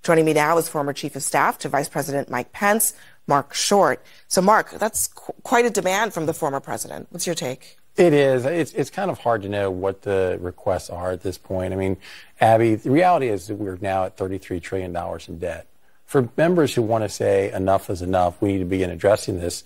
Joining me now is former Chief of Staff to Vice President Mike Pence, Marc Short. So, Marc, that's quite a demand from the former president. What's your take? It is. It's kind of hard to know what the requests are at this point. I mean, Abby, the reality is that we're now at $33 trillion in debt. For members who want to say enough is enough, we need to begin addressing this.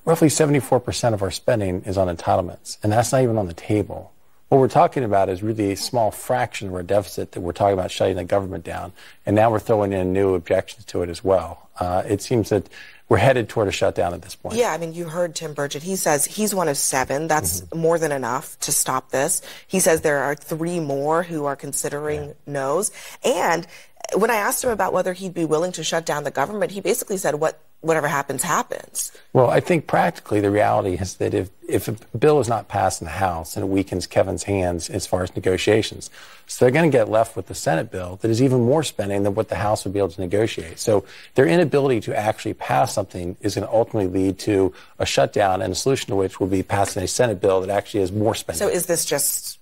Roughly 74% of our spending is on entitlements, and that's not even on the table. What we're talking about is really a small fraction of our deficit that we're talking about shutting the government down, and now we're throwing in new objections to it as well. It seems that we're headed toward a shutdown at this point. Yeah, I mean, you heard Tim Burchett. He says he's one of 7. That's more than enough to stop this. He says there are 3 more who are considering no's. And when I asked him about whether he'd be willing to shut down the government, he basically said whatever happens, happens. Well, I think practically the reality is that if a bill is not passed in the House, and it weakens Kevin's hands as far as negotiations. So they're going to get left with the Senate bill that is even more spending than what the House would be able to negotiate. So their inability to actually pass something is going to ultimately lead to a shutdown, and a solution to which will be passing a Senate bill that actually has more spending. So is this just,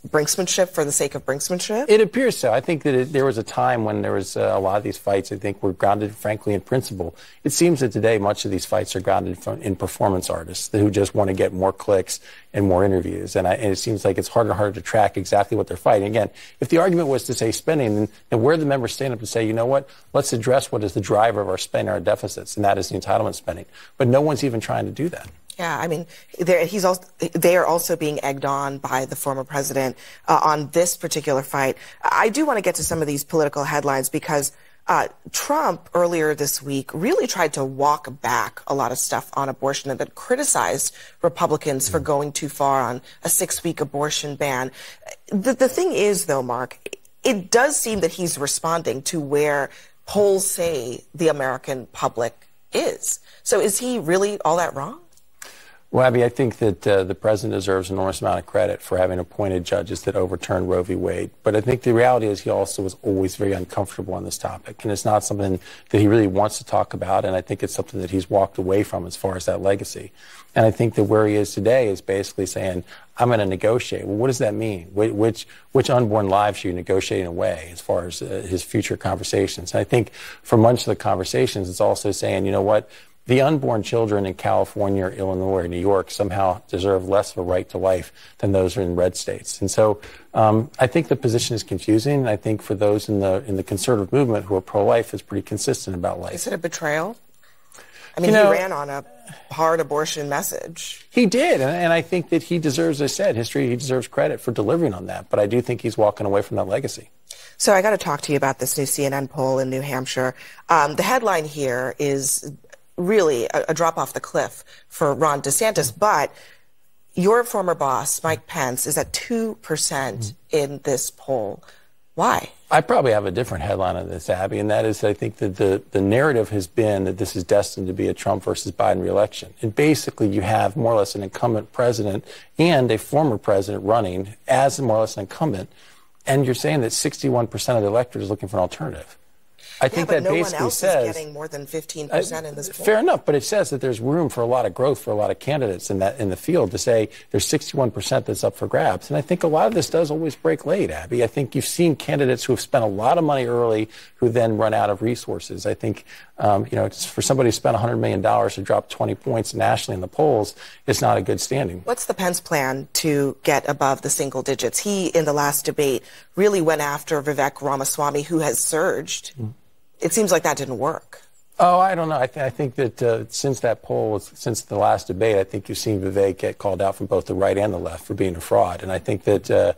brinksmanship for the sake of brinksmanship? It appears so. I think that there was a time when there was a lot of these fights, I think, were grounded, frankly, in principle. It seems that today much of these fights are grounded in performance artists who just want to get more clicks and more interviews. And it seems like it's harder and harder to track exactly what they're fighting. Again, if the argument was to say spending, then where the members stand up and say, you know what, let's address what is the driver of our spending, our deficits, and that is the entitlement spending. But no one's even trying to do that. Yeah, I mean, they are also being egged on by the former president on this particular fight. I do want to get to some of these political headlines because Trump earlier this week really tried to walk back a lot of stuff on abortion and then criticized Republicans for going too far on a 6-week abortion ban. The thing is, though, Marc, it does seem that he's responding to where polls say the American public is. So is he really all that wrong? Well, Abby, I think that the president deserves an enormous amount of credit for having appointed judges that overturned Roe v. Wade. But I think the reality is he also was always very uncomfortable on this topic. And it's not something that he really wants to talk about. And I think it's something that he's walked away from as far as that legacy. And I think that where he is today is basically saying, I'm going to negotiate. Well, what does that mean? Which unborn lives are you negotiating away as far as his future conversations? And I think for much of the conversations, it's also saying, you know what? The unborn children in California, or Illinois, or New York somehow deserve less of a right to life than those in red states. And so I think the position is confusing. And I think for those in the conservative movement who are pro-life, it's pretty consistent about life. Is it a betrayal? I mean, he ran on a hard abortion message. He did, and I think that he deserves, as I said, he deserves credit for delivering on that. But I do think he's walking away from that legacy. So I got to talk to you about this new CNN poll in New Hampshire. The headline here is really a drop off the cliff for Ron DeSantis, but your former boss, Mike Pence, is at 2% in this poll. Why? I probably have a different headline on this, Abby, and that is I think that the narrative has been that this is destined to be a Trump versus Biden reelection. And basically you have more or less an incumbent president and a former president running as more or less an incumbent, and you're saying that 61% of the electorate is looking for an alternative. I think that basically says no one else is getting more than 15% in this poll. Fair enough, but it says that there's room for a lot of growth for a lot of candidates in the field to say there's 61% that's up for grabs. And I think a lot of this does always break late, Abby. I think you've seen candidates who have spent a lot of money early who then run out of resources. I think for somebody who spent $100 million to drop 20 points nationally in the polls, it's not a good standing. What's the Pence plan to get above the single digits? He, in the last debate, really went after Vivek Ramaswamy, who has surged. It seems like that didn't work. Oh, I don't know. I think that since that poll, since the last debate, I think you've seen Vivek get called out from both the right and the left for being a fraud. And I think that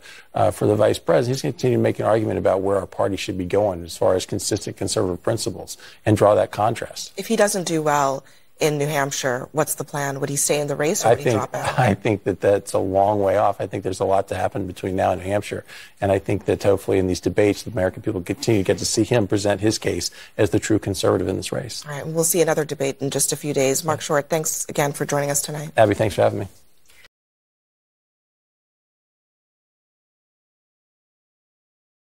for the vice president, he's going to continue to make an argument about where our party should be going as far as consistent conservative principles and draw that contrast. If he doesn't do well in New Hampshire, what's the plan? Would he stay in the race or would he drop out? I think that that's a long way off. I think there's a lot to happen between now and New Hampshire. And I think that hopefully in these debates, the American people continue to get to see him present his case as the true conservative in this race. All right. We'll see another debate in just a few days. Marc Short, thanks again for joining us tonight. Abby, thanks for having me.